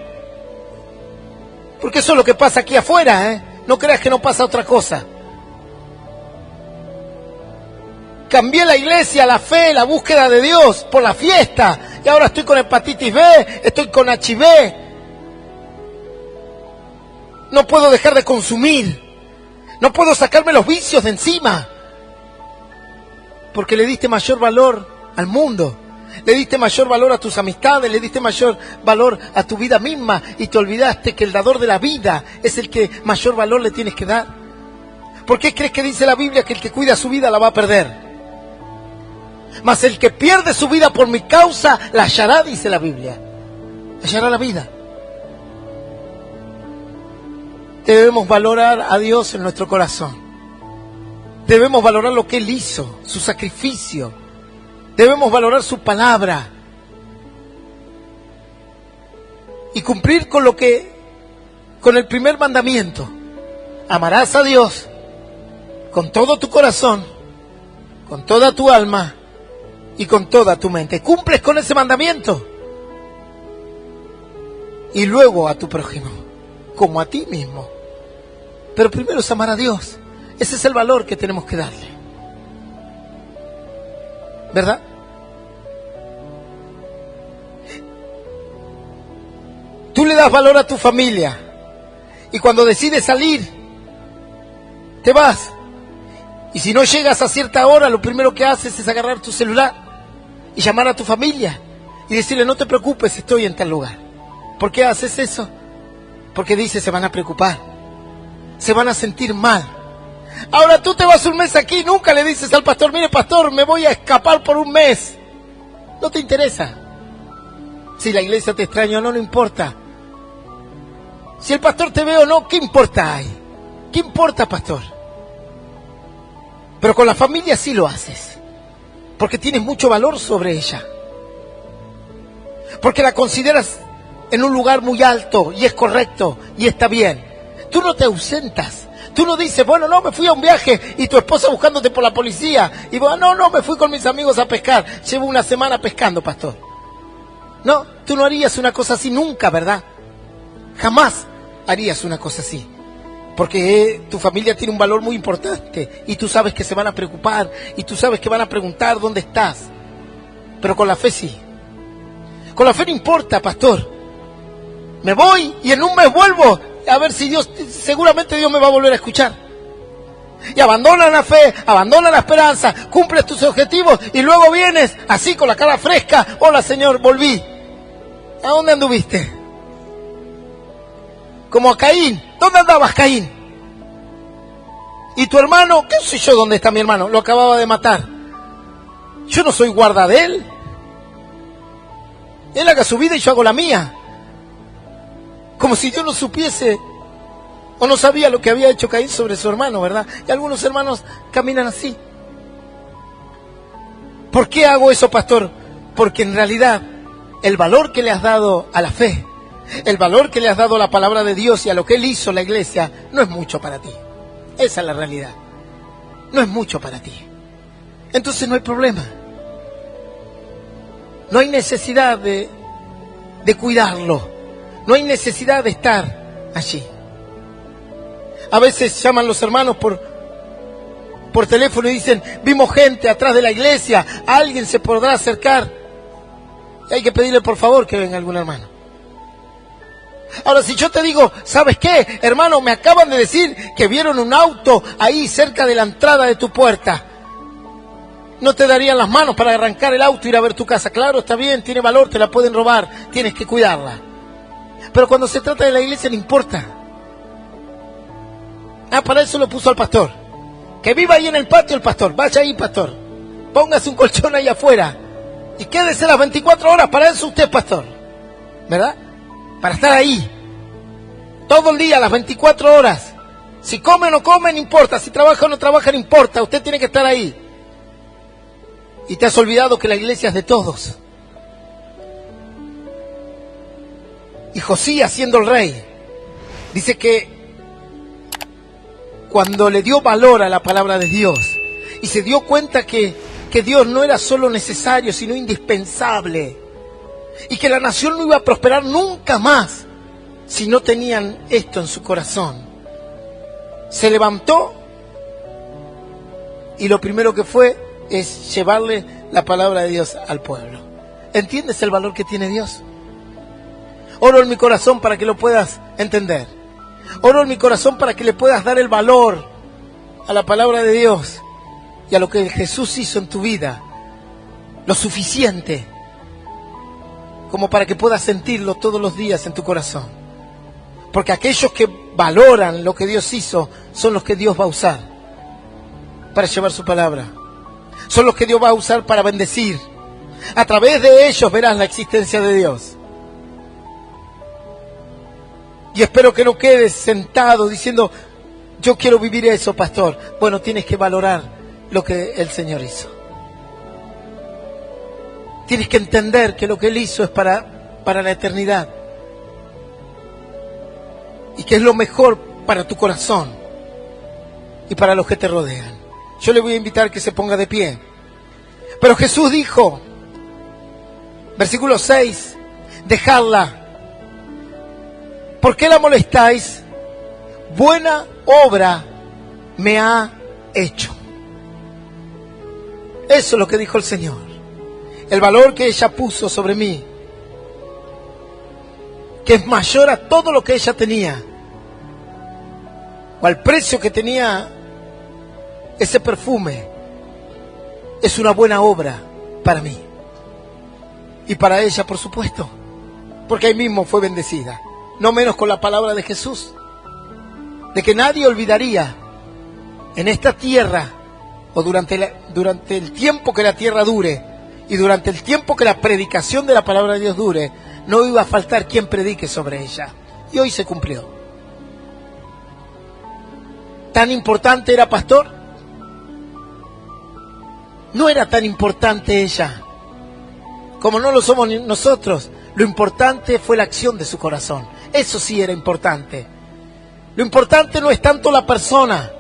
Porque eso es lo que pasa aquí afuera, ¿eh? No creas que no pasa otra cosa. Cambié la iglesia, la fe, la búsqueda de Dios por la fiesta. Y ahora estoy con hepatitis B, estoy con HIV. No puedo dejar de consumir. No puedo sacarme los vicios de encima. Porque le diste mayor valor al mundo. Le diste mayor valor a tus amistades, le diste mayor valor a tu vida misma y te olvidaste que el dador de la vida es el que mayor valor le tienes que dar. ¿Por qué crees que dice la Biblia que el que cuida su vida la va a perder? Mas el que pierde su vida por mi causa la hallará, dice la Biblia. Hallará la vida. Debemos valorar a Dios en nuestro corazón. Debemos valorar lo que Él hizo, su sacrificio. Debemos valorar su palabra. Y cumplir con el primer mandamiento. Amarás a Dios con todo tu corazón, con toda tu alma y con toda tu mente. Cumples con ese mandamiento. Y luego a tu prójimo, como a ti mismo. Pero primero es amar a Dios. Ese es el valor que tenemos que darle. ¿Verdad? Tú le das valor a tu familia. Y cuando decides salir, te vas. Y si no llegas a cierta hora, lo primero que haces es agarrar tu celular y llamar a tu familia y decirle: no te preocupes, estoy en tal lugar. ¿Por qué haces eso? Porque dices: se van a preocupar, se van a sentir mal. Ahora tú te vas un mes aquí y nunca le dices al pastor: mire pastor, me voy a escapar por un mes. No te interesa. Si la iglesia te extraña o no, no importa. Si el pastor te ve o no, ¿qué importa hay? ¿Qué importa, pastor? Pero con la familia sí lo haces, porque tienes mucho valor sobre ella, porque la consideras en un lugar muy alto y es correcto y está bien. Tú no te ausentas. Tú no dices: bueno, no, me fui a un viaje y tu esposa buscándote por la policía. Y vos: no, me fui con mis amigos a pescar. Llevo una semana pescando, pastor. No, tú no harías una cosa así nunca, ¿verdad? Jamás harías una cosa así. Porque tu familia tiene un valor muy importante. Y tú sabes que se van a preocupar. Y tú sabes que van a preguntar dónde estás. Pero con la fe sí. Con la fe no importa, pastor. Me voy y en un mes vuelvo. A ver si seguramente Dios me va a volver a escuchar. Y abandonan la fe, abandonan la esperanza, cumples tus objetivos y luego vienes así con la cara fresca: hola Señor, volví. ¿A dónde anduviste? Como a Caín. ¿Dónde andabas, Caín? Y tu hermano, ¿qué sé yo dónde está mi hermano? Lo acababa de matar. Yo no soy guarda de él. Él haga su vida y yo hago la mía. Como si yo no supiese o no sabía lo que había hecho Caín sobre su hermano, ¿verdad? Y algunos hermanos caminan así. ¿Por qué hago eso, pastor? Porque en realidad el valor que le has dado a la fe, el valor que le has dado a la palabra de Dios y a lo que Él hizo en la iglesia, no es mucho para ti. Esa es la realidad. No es mucho para ti. Entonces no hay problema. No hay necesidad de cuidarlo. No hay necesidad de estar allí. A veces llaman los hermanos por teléfono y dicen, vimos gente atrás de la iglesia, alguien se podrá acercar. Y hay que pedirle por favor que venga algún hermano. Ahora, si yo te digo, ¿sabes qué? Hermano, me acaban de decir que vieron un auto ahí cerca de la entrada de tu puerta. No te darían las manos para arrancar el auto y ir a ver tu casa. Claro, está bien, tiene valor, te la pueden robar, tienes que cuidarla. Pero cuando se trata de la iglesia no importa. Para eso lo puso al pastor. Que viva ahí en el patio el pastor. Vaya ahí, pastor. Póngase un colchón ahí afuera. Y quédese las 24 horas. Para eso usted es pastor. ¿Verdad? Para estar ahí. Todo el día, las 24 horas. Si come o no come, no importa. Si trabaja o no trabaja, no importa. Usted tiene que estar ahí. Y te has olvidado que la iglesia es de todos. Y Josías, siendo el rey, dice que cuando le dio valor a la palabra de Dios y se dio cuenta que Dios no era solo necesario, sino indispensable, y que la nación no iba a prosperar nunca más si no tenían esto en su corazón, se levantó y lo primero que fue es llevarle la palabra de Dios al pueblo. ¿Entiendes el valor que tiene Dios? Oro en mi corazón para que lo puedas entender. Oro en mi corazón para que le puedas dar el valor a la palabra de Dios y a lo que Jesús hizo en tu vida, lo suficiente como para que puedas sentirlo todos los días en tu corazón. Porque aquellos que valoran lo que Dios hizo son los que Dios va a usar para llevar su palabra. Son los que Dios va a usar para bendecir. A través de ellos verás la existencia de Dios. Y espero que no quedes sentado diciendo, yo quiero vivir eso, pastor. Bueno, tienes que valorar lo que el Señor hizo. Tienes que entender que lo que Él hizo es para la eternidad. Y que es lo mejor para tu corazón y para los que te rodean. Yo le voy a invitar que se ponga de pie. Pero Jesús dijo, versículo 6, dejadla. ¿Por qué la molestáis? Buena obra me ha hecho. Eso es lo que dijo el Señor. El valor que ella puso sobre mí, que es mayor a todo lo que ella tenía, o al precio que tenía ese perfume, es una buena obra para mí. Y para ella, por supuesto, porque ahí mismo fue bendecida. No menos con la palabra de Jesús, de que nadie olvidaría en esta tierra, o durante el tiempo que la tierra dure, y durante el tiempo que la predicación de la palabra de Dios dure, no iba a faltar quien predique sobre ella. Y hoy se cumplió. ¿Tan importante era, pastor? No era tan importante ella, como no lo somos nosotros. Lo importante fue la acción de su corazón. Eso sí era importante. Lo importante no es tanto la persona,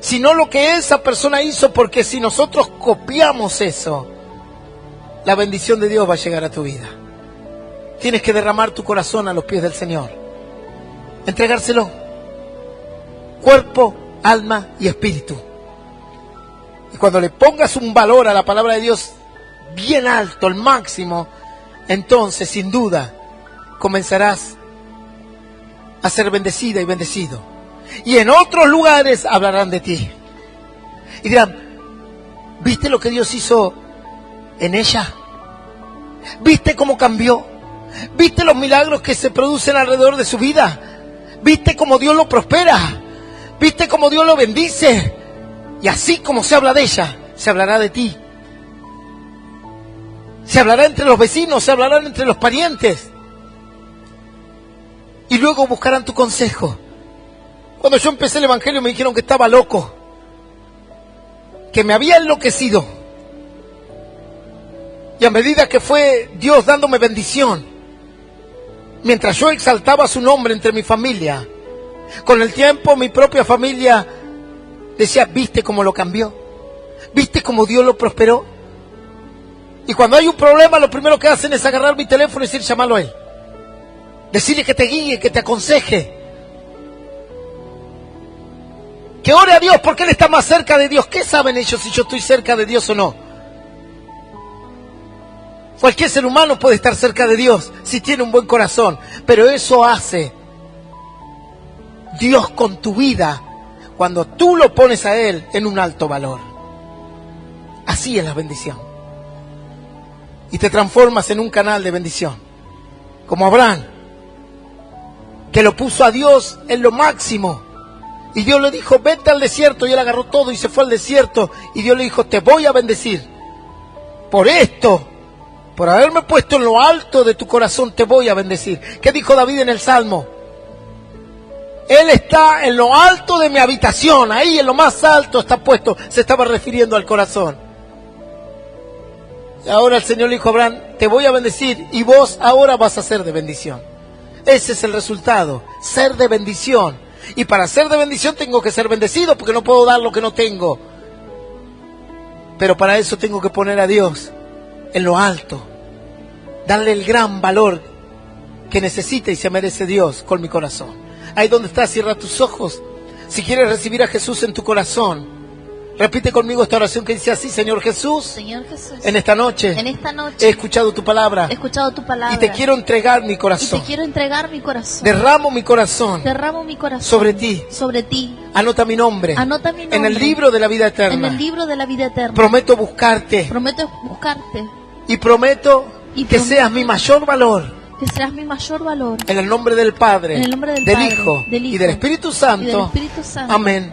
sino lo que esa persona hizo, porque si nosotros copiamos eso, la bendición de Dios va a llegar a tu vida. Tienes que derramar tu corazón a los pies del Señor. Entregárselo. Cuerpo, alma y espíritu. Y cuando le pongas un valor a la palabra de Dios bien alto, el máximo, entonces sin duda comenzarás a ser bendecida y bendecido. Y en otros lugares hablarán de ti. Y dirán, ¿viste lo que Dios hizo en ella? ¿Viste cómo cambió? ¿Viste los milagros que se producen alrededor de su vida? ¿Viste cómo Dios lo prospera? ¿Viste cómo Dios lo bendice? Y así como se habla de ella, se hablará de ti. Se hablará entre los vecinos, se hablarán entre los parientes. Y luego buscarán tu consejo. Cuando yo empecé el evangelio me dijeron que estaba loco, que me había enloquecido. Y a medida que fue Dios dándome bendición, mientras yo exaltaba su nombre entre mi familia, con el tiempo mi propia familia decía, ¿viste cómo lo cambió? ¿Viste cómo Dios lo prosperó? Y cuando hay un problema, lo primero que hacen es agarrar mi teléfono y decir, llámalo a él. Decirle que te guíe, que te aconseje. Que ore a Dios porque Él está más cerca de Dios. ¿Qué saben ellos si yo estoy cerca de Dios o no? Cualquier ser humano puede estar cerca de Dios si tiene un buen corazón. Pero eso hace Dios con tu vida cuando tú lo pones a Él en un alto valor. Así es la bendición. Y te transformas en un canal de bendición. Como Abraham, que lo puso a Dios en lo máximo. Y Dios le dijo, vete al desierto. Y él agarró todo y se fue al desierto. Y Dios le dijo, te voy a bendecir. Por esto, por haberme puesto en lo alto de tu corazón, te voy a bendecir. ¿Qué dijo David en el Salmo? Él está en lo alto de mi habitación. Ahí en lo más alto está puesto. Se estaba refiriendo al corazón. Y ahora el Señor le dijo a Abraham, te voy a bendecir y vos ahora vas a ser de bendición. Ese es el resultado, ser de bendición. Y para ser de bendición tengo que ser bendecido porque no puedo dar lo que no tengo. Pero para eso tengo que poner a Dios en lo alto. Darle el gran valor que necesita y se merece Dios con mi corazón. Ahí donde estás, cierra tus ojos. Si quieres recibir a Jesús en tu corazón, repite conmigo esta oración que dice así, Señor Jesús, en esta noche he escuchado tu palabra, y te quiero entregar mi corazón. Derramo mi corazón sobre ti. Anota mi nombre en el libro de la vida eterna. Prometo buscarte y prometo que seas mi mayor valor. En el nombre del Padre, del Hijo y del Espíritu Santo. Amén.